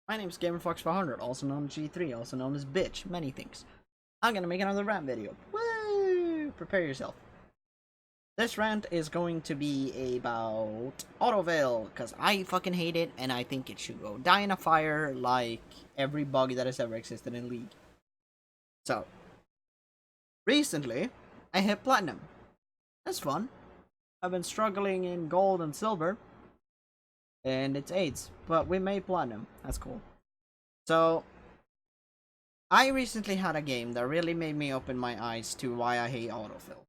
My name is GamerFox400, also known as G3, also known as Bitch, many things. I'm gonna make another rant video. Woo! Prepare yourself. This rant is going to be about Autofill, because I fucking hate it, and I think it should go die in a fire like every bug that has ever existed in League. So, recently, I hit Platinum. That's fun. I've been struggling in Gold and Silver, and it's 8s, but we made Platinum. That's cool. So, I recently had a game that really made me open my eyes to why I hate Autofill.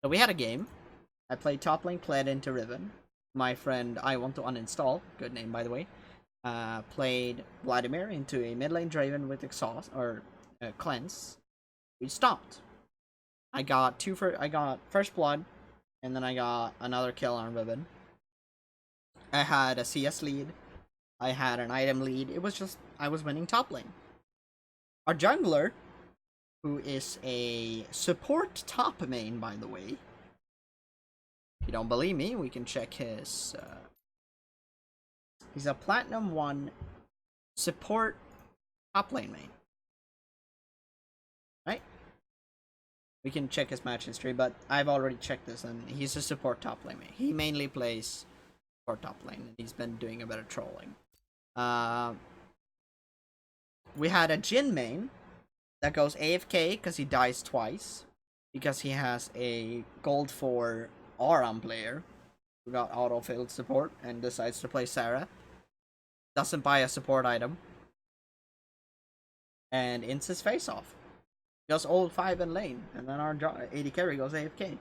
So we had a game. I played top lane Kled into Riven. My friend I want to uninstall, good name by the way, played Vladimir into a mid lane Draven with exhaust or cleanse. We stopped. I got first blood, and then I got another kill on Riven. I had a CS lead. I had an item lead. It was just I was winning top lane. Our jungler, who is a support top main, by the way. If you don't believe me, we can check his... he's a Platinum 1 support top lane main. Right? We can check his match history, but I've already checked this, and he's a support top lane main. He mainly plays support top lane, and he's been doing a bit of trolling. We had a Jhin main that goes AFK because he dies twice, because he has a gold 4 Aram player who got autofilled support and decides to play Sarah. Doesn't buy a support item and ends his face off. Goes old 5 in lane, and then our AD carry goes AFK.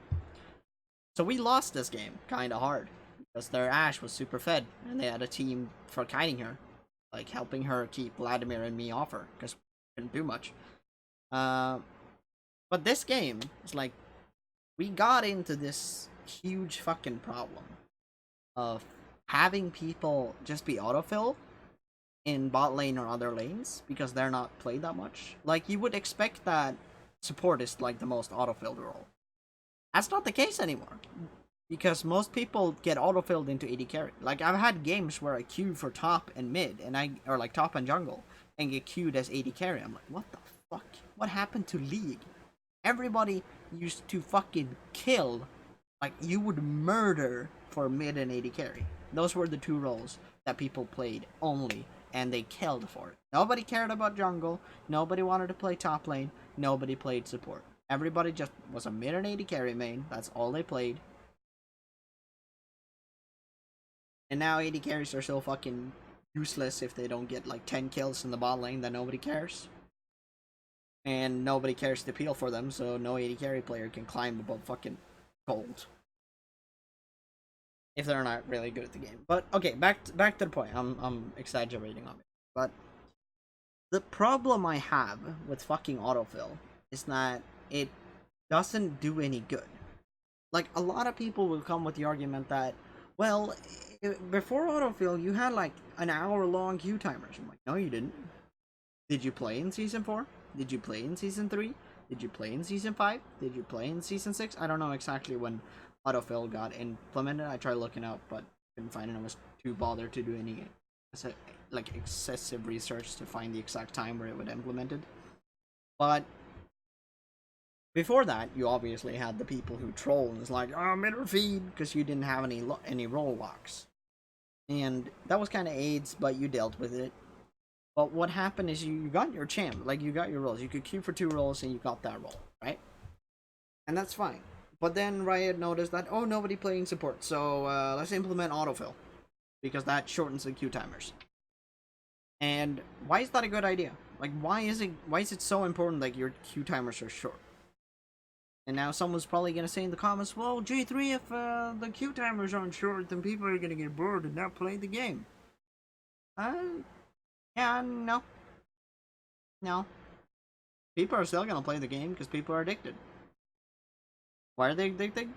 So we lost this game kinda hard because their Ashe was super fed and they had a team for kiting her, like helping her keep Vladimir and me off her because we couldn't do much. But this game is like, we got into this huge fucking problem of having people just be autofill in bot lane or other lanes because they're not played that much. Like, you would expect that support is like the most autofilled role. That's not the case anymore, because most people get autofilled into AD carry. Like, I've had games where I queue for top and mid, or like top and jungle, and get queued as AD carry. I'm like, what the fuck? What happened to League? Everybody used to fucking kill. Like, you would murder for mid and AD carry. Those were the two roles that people played only, and they killed for it. Nobody cared about jungle. Nobody wanted to play top lane. Nobody played support. Everybody just was a mid and AD carry main. That's all they played. And now AD carries are so fucking useless if they don't get like 10 kills in the bot lane that nobody cares. And nobody cares to peel for them, so no AD carry player can climb above fucking gold. If they're not really good at the game. But okay, back to the point. I'm exaggerating on it. But the problem I have with fucking autofill is that it doesn't do any good. Like, a lot of people will come with the argument that, well, before autofill you had like an hour-long queue timers. I'm like, no, you didn't. Did you play in Season 4? Did you play in Season 3? Did you play in Season 5? Did you play in Season 6? I don't know exactly when autofill got implemented. I tried looking up, but couldn't find it. I was too bothered to do any like excessive research to find the exact time where it was implemented. But before that, you obviously had the people who troll and was like, oh, middle feed, because you didn't have any role locks. And that was kind of AIDS, but you dealt with it. But what happened is you got your champ, like you got your roles. You could queue for 2 roles and you got that role, right? And that's fine. But then Riot noticed that, oh, nobody playing support, so let's implement autofill, because that shortens the queue timers. And why is that a good idea? Like, why is it so important that your queue timers are short? And now someone's probably gonna say in the comments, well, G3, if the queue timers aren't short, then people are gonna get bored and not play the game. Yeah, no. No. People are still gonna play the game because people are addicted. Why are they addicted?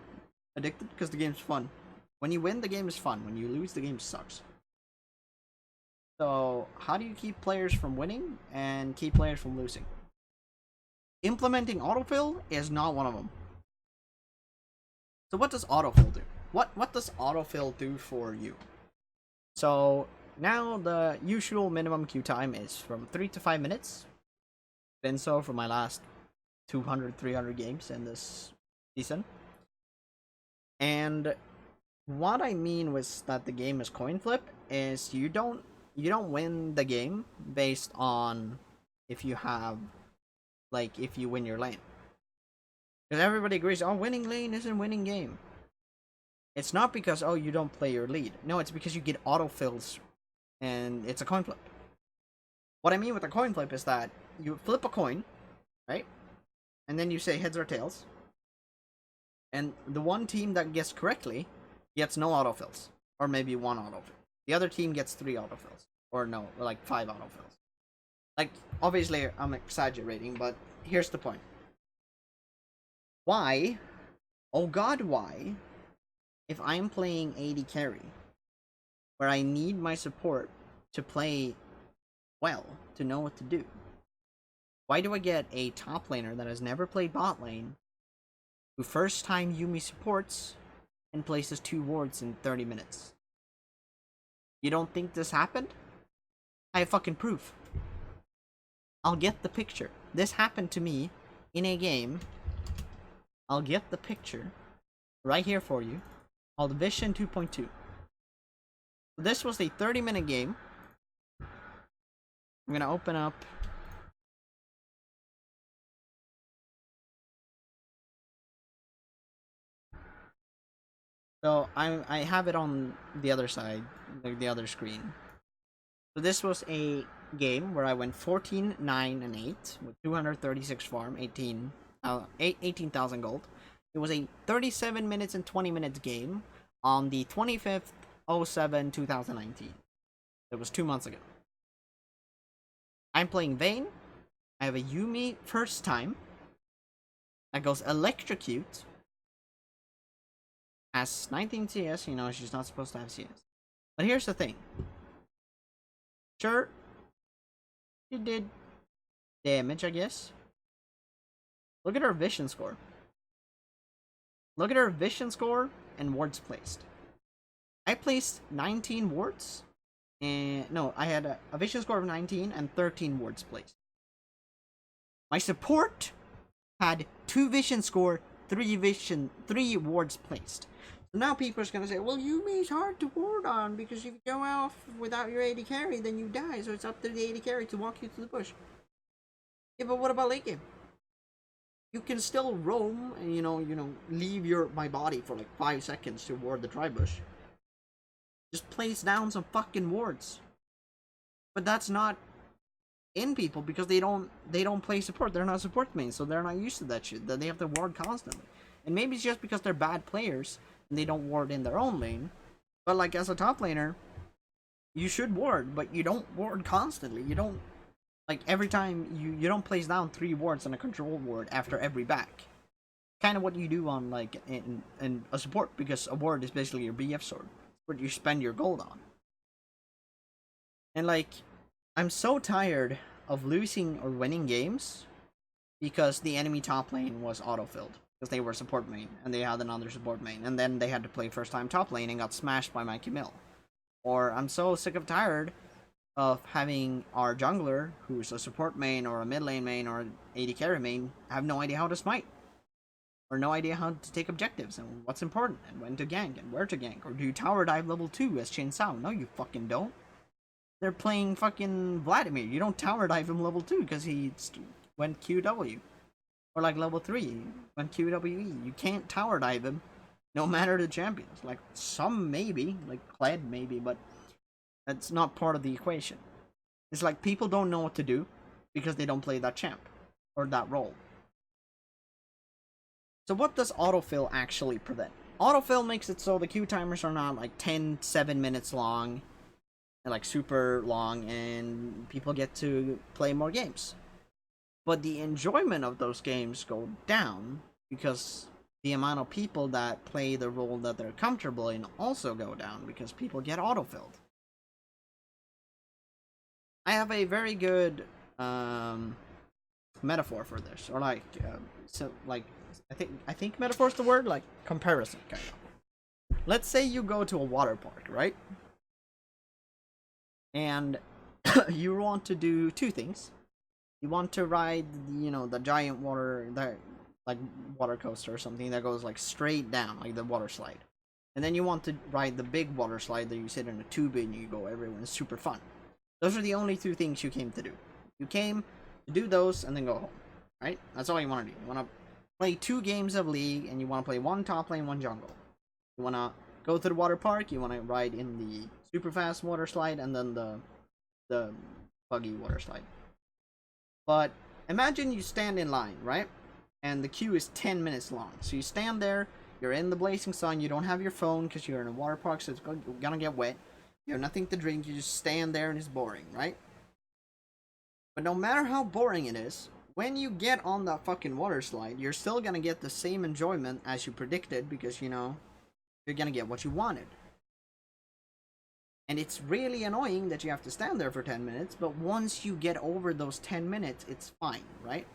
Addicted because the game's fun. When you win, the game is fun. When you lose, the game sucks. So, how do you keep players from winning and keep players from losing? Implementing autofill is not one of them. So what does autofill do? What does autofill do for you? So, now the usual minimum queue time is from 3 to 5 minutes. Been so for my last 200, 300 games in this season. And what I mean with that the game is coin flip is you don't win the game based on if you have, like, if you win your lane. Because everybody agrees, oh, winning lane isn't winning game. It's not because, oh, you don't play your lead. No, it's because you get autofills and it's a coin flip. What I mean with a coin flip is that you flip a coin, right? And then you say heads or tails. And the one team that guesses correctly gets no autofills. Or maybe one autofill. The other team gets 3 autofills. Or no, like 5 autofills. Like, obviously I'm exaggerating, but here's the point. Why, oh god, why, if I'm playing AD carry, where I need my support to play well, to know what to do, why do I get a top laner that has never played bot lane, who first time Yuumi supports, and places 2 wards in 30 minutes? You don't think this happened? I have fucking proof. I'll get the picture. This happened to me in a game. I'll get the picture right here for you. Called Vision 2.2. This was a 30-minute game. I'm gonna open up. So I have it on the other side, like the other screen. So this was a game where I went 14, 9, and 8 with 236 farm, 18,000 gold. It was a 37 minutes and 20 minutes game on the 25th 07 2019. It was 2 months ago. I'm playing Vayne. I have a Yuumi first time that goes electrocute. Has 19 CS, you know, she's not supposed to have CS. But here's the thing. Sure, she did damage, I guess. Look at her vision score. Look at her vision score and wards placed. I placed 19 wards. And no, I had a vision score of 19 and 13 wards placed. My support had 2 vision score, 3 wards placed. So now people are gonna say, well, Yuumi's hard to ward on because if you go off without your AD carry, then you die. So it's up to the AD carry to walk you to the bush. Yeah, but what about late game? You can still roam and you know, leave my body for like 5 seconds to ward the tri-bush. Just place down some fucking wards. But that's not in people because they don't play support. They're not support mains, so they're not used to that shit. That they have to ward constantly. And maybe it's just because they're bad players and they don't ward in their own lane. But like as a top laner, you should ward, but you don't ward constantly. You don't, like, every time you don't place down 3 wards on a control ward after every back. Kind of what you do on like in a support, because a ward is basically your BF sword. What you spend your gold on. And like, I'm so tired of losing or winning games because the enemy top lane was autofilled because they were support main and they had another support main, and then they had to play first time top lane and got smashed by my Camille. Or I'm so sick of tired of having our jungler, who's a support main or a mid lane main or an AD carry main, have no idea how to smite. Or no idea how to take objectives and what's important and when to gank and where to gank. Or do you tower dive level 2 as Shin Sao? No, you fucking don't. They're playing fucking Vladimir. You don't tower dive him level 2 because he went QW. Or like level 3 went QWE. You can't tower dive him no matter the champions. Like some maybe, like Kled maybe, but that's not part of the equation. It's like people don't know what to do because they don't play that champ or that role. So what does autofill actually prevent? Autofill makes it so the queue timers are not like 7 minutes long, and like super long, and people get to play more games. But the enjoyment of those games go down because the amount of people that play the role that they're comfortable in also go down because people get autofilled. I have a very good metaphor for this, or like I think metaphor is the word, like comparison kind of. Let's say you go to a water park, right? and you want to do two things. You want to ride, the giant like water coaster or something that goes like straight down, like the water slide. And then you want to ride the big water slide that you sit in a tube and you go everywhere and it's super fun. Those are the only two things you came to do. You came to do those and then go home. Right? That's all you want to do. You want to play 2 games of League and you want to play 1 top lane, 1 jungle. You want to go to the water park, you want to ride in the super fast water slide and then the buggy water slide. But imagine you stand in line, right? And the queue is 10 minutes long. So you stand there, you're in the blazing sun, you don't have your phone because you're in a water park, so it's gonna get wet. You have nothing to drink, you just stand there and it's boring, right? But no matter how boring it is, when you get on that fucking water slide, you're still gonna get the same enjoyment as you predicted because, you're gonna get what you wanted. And it's really annoying that you have to stand there for 10 minutes, but once you get over those 10 minutes, it's fine, right?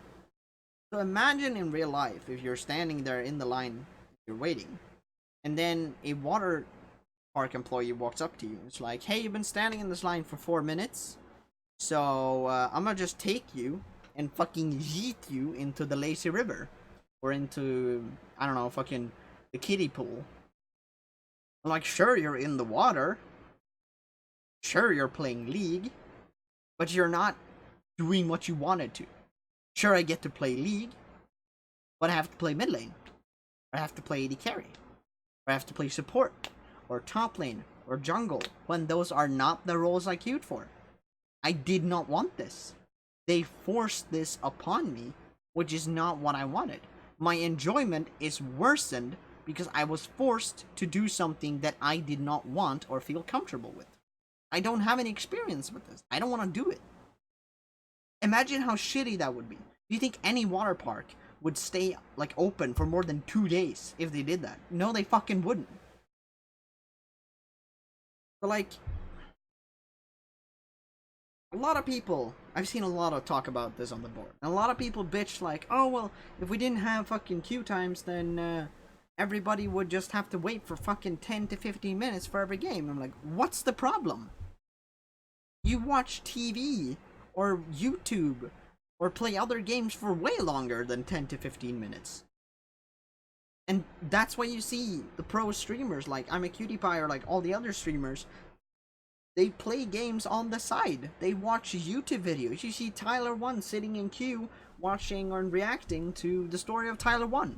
So imagine in real life, if you're standing there in the line, you're waiting, and then a water park employee walks up to you. It's like, hey, you've been standing in this line for 4 minutes, so I'm gonna just take you and fucking yeet you into the lazy river. Or into, I don't know, fucking the kiddie pool. I'm like, sure, you're in the water. Sure, you're playing League, but you're not doing what you wanted to. Sure, I get to play League, but I have to play mid lane, or I have to play AD carry, or I have to play support, or top lane, or jungle, when those are not the roles I queued for. I did not want this. They forced this upon me, which is not what I wanted. My enjoyment is worsened because I was forced to do something that I did not want or feel comfortable with. I don't have any experience with this. I don't want to do it. Imagine how shitty that would be. Do you think any water park would stay like open for more than 2 days if they did that? No, they fucking wouldn't. But like, a lot of people, I've seen a lot of talk about this on the board. And a lot of people bitch like, oh well, if we didn't have fucking queue times, then everybody would just have to wait for fucking 10 to 15 minutes for every game. I'm like, what's the problem? You watch TV or YouTube or play other games for way longer than 10 to 15 minutes. And that's why you see the pro streamers like I'm a Cutie Pie or like all the other streamers. They play games on the side. They watch YouTube videos. You see Tyler 1 sitting in queue watching or reacting to the story of Tyler 1.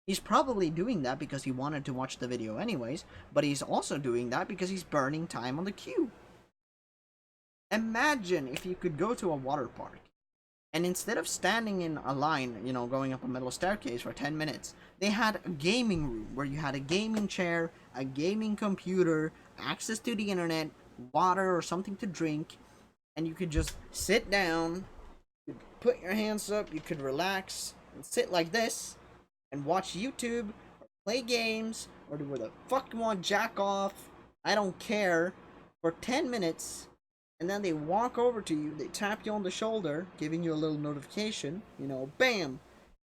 He's probably doing that because he wanted to watch the video anyways, but he's also doing that because he's burning time on the queue. Imagine if you could go to a water park and instead of standing in a line, going up a metal staircase for 10 minutes, they had a gaming room where you had a gaming chair, a gaming computer, access to the internet, water or something to drink, and you could just sit down, you could put your hands up, you could relax and sit like this and watch YouTube or play games or do whatever the fuck you want, jack off, I don't care, for 10 minutes. And then they walk over to you, they tap you on the shoulder, giving you a little notification, bam,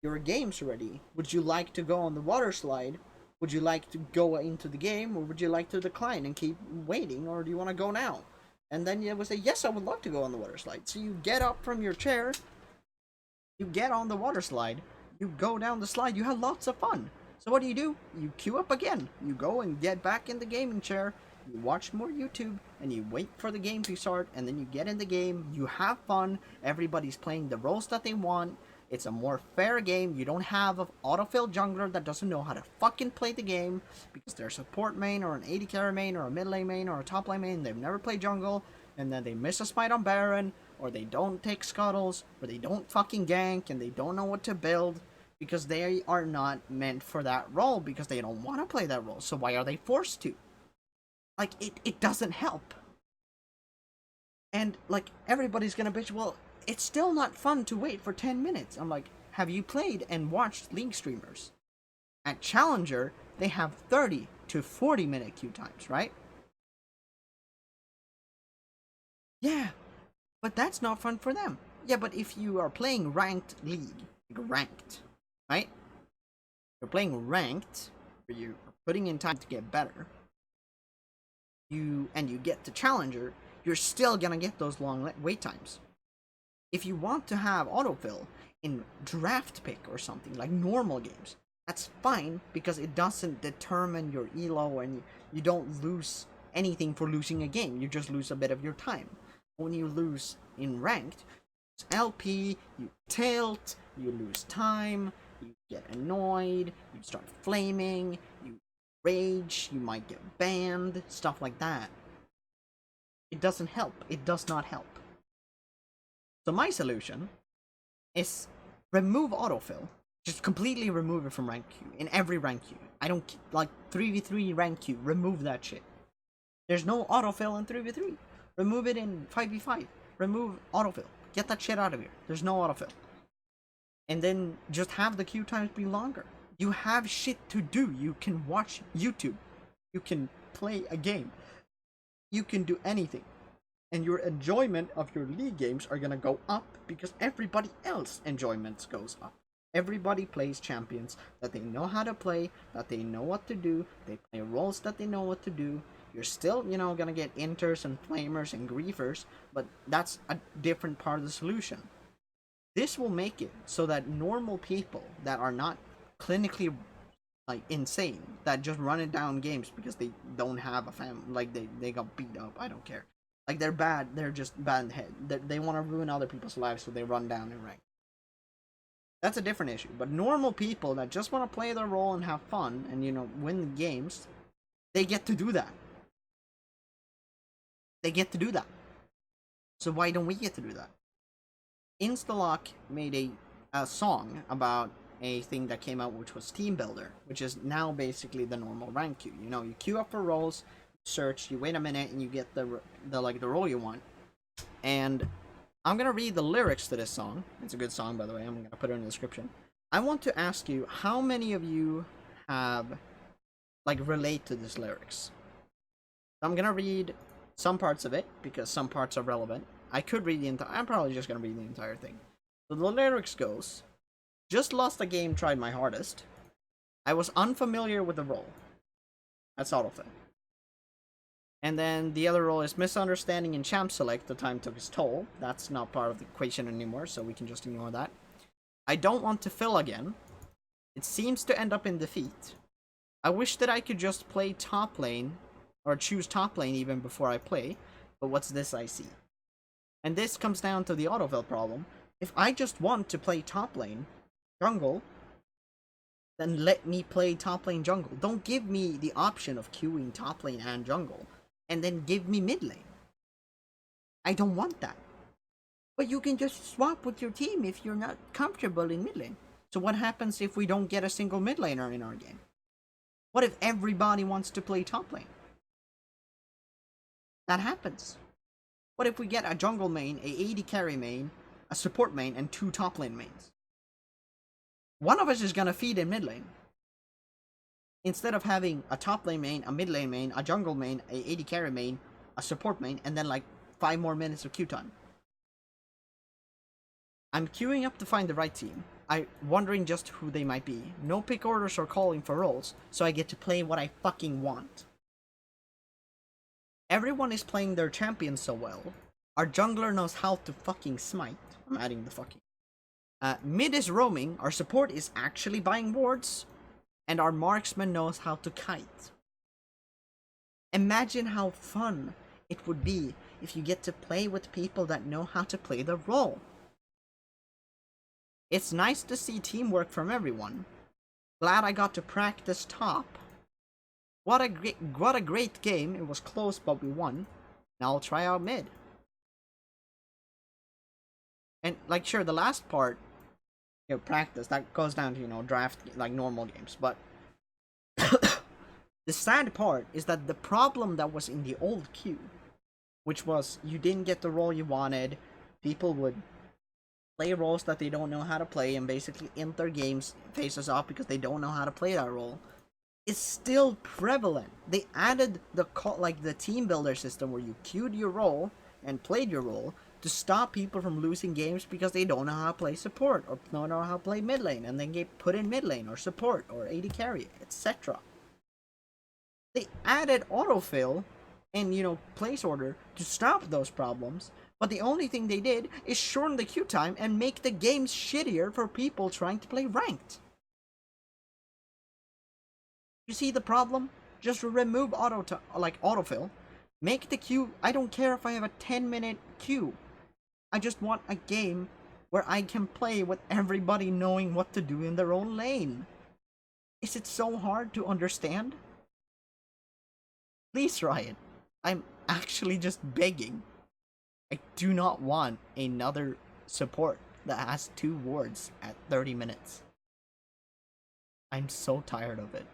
your game's ready. Would you like to go on the water slide? Would you like to go into the game, or would you like to decline and keep waiting, or do you want to go now? And then you would say, yes, I would love to go on the water slide. So you get up from your chair, you get on the water slide, you go down the slide, you have lots of fun. So what do? You queue up again. You go and get back in the gaming chair, you watch more YouTube, and you wait for the game to start, and then you get in the game, you have fun, everybody's playing the roles that they want, it's a more fair game, you don't have an autofill jungler that doesn't know how to fucking play the game, because they're a support main, or an AD carry main, or a mid lane main, or a top lane main, they've never played jungle, and then they miss a smite on Baron, or they don't take scuttles, or they don't fucking gank, and they don't know what to build, because they are not meant for that role, because they don't want to play that role, so why are they forced to? Like, it doesn't help. And, like, everybody's gonna bitch, well, it's still not fun to wait for 10 minutes. I'm like, have you played and watched League streamers? At Challenger, they have 30 to 40 minute queue times, right? Yeah, but that's not fun for them. Yeah, but if you are playing ranked League, like ranked, right? You're playing ranked, where you're putting in time to get better, you get to Challenger, you're still gonna get those long wait times. If you want to have autofill in draft pick or something like normal games, that's fine because it doesn't determine your elo and you don't lose anything for losing a game. You just lose a bit of your time. When you lose in ranked, it's LP, you tilt, you lose time, you get annoyed, you start flaming, you rage, you might get banned, stuff like that. It doesn't help. It does not help. So my solution is remove autofill. Just completely remove it from rank queue. In every rank queue. I don't like 3v3 rank queue. Remove that shit. There's no autofill in 3v3. Remove it in 5v5. Remove autofill. Get that shit out of here. There's no autofill. And then just have the queue times be longer. You have shit to do. You can watch YouTube. You can play a game. You can do anything. And your enjoyment of your league games are gonna go up because everybody else enjoyment goes up. Everybody plays champions that they know how to play, that they know what to do, they play roles that they know what to do. You're still, gonna get inters and flamers and griefers, but that's a different part of the solution. This will make it so that normal people that are not clinically insane, that just run it down games because they don't have a family, they got beat up, I don't care. They're bad, they're just bad in the head. They want to ruin other people's lives, so they run down in rank. That's a different issue. But normal people that just want to play their role and have fun and, win games, they get to do that. They get to do that. So why don't we get to do that? Instalock made a song about a thing that came out, which was Team Builder, which is now basically the normal rank queue. You queue up for roles, search, you wait a minute, and you get the role you want. And I'm gonna read the lyrics to this song. It's a good song, by the way. I'm gonna put it in the description. I want to ask you, how many of you have relate to these lyrics? I'm gonna read some parts of it because some parts are relevant. I could read the entire. I'm probably just gonna read the entire thing. So the lyrics goes: just lost a game, tried my hardest. I was unfamiliar with the role. That's autofill. And then the other role is misunderstanding in champ select. The time took its toll. That's not part of the equation anymore, so we can just ignore that. I don't want to fill again. It seems to end up in defeat. I wish that I could just play top lane, or choose top lane even before I play, but what's this I see? And this comes down to the autofill problem. If I just want to play top lane, jungle, then let me play top lane jungle. Don't give me the option of queuing top lane and jungle, and then give me mid lane. I don't want that. But you can just swap with your team if you're not comfortable in mid lane. So what happens if we don't get a single mid laner in our game? What if everybody wants to play top lane? That happens. What if we get a jungle main, a AD carry main, a support main, and 2 top lane mains? One of us is gonna feed in mid lane. Instead of having a top lane main, a mid lane main, a jungle main, a AD carry main, a support main, and then 5 more minutes of queue time. I'm queuing up to find the right team. I'm wondering just who they might be. No pick orders or calling for roles, so I get to play what I fucking want. Everyone is playing their champion so well. Our jungler knows how to fucking smite. I'm adding the fucking. Mid is roaming, our support is actually buying wards, and our marksman knows how to kite. Imagine how fun it would be if you get to play with people that know how to play the role. It's nice to see teamwork from everyone. Glad I got to practice top. What a great game. It was close, but we won. Now I'll try out mid. And sure, the last part, practice, that goes down to, draft, normal games. But the sad part is that the problem that was in the old queue, which was you didn't get the role you wanted, people would play roles that they don't know how to play and basically enter games faces off because they don't know how to play that role, is still prevalent. They added the team builder system where you queued your role and played your role to stop people from losing games because they don't know how to play support or don't know how to play mid lane, and then get put in mid lane or support or AD carry, etc. They added autofill and, place order to stop those problems. But the only thing they did is shorten the queue time and make the game shittier for people trying to play ranked. You see the problem? Just remove autofill. Make the queue. I don't care if I have a 10-minute queue. I just want a game where I can play with everybody knowing what to do in their own lane. Is it so hard to understand? Please, Riot. I'm actually just begging. I do not want another support that has 2 wards at 30 minutes. I'm so tired of it.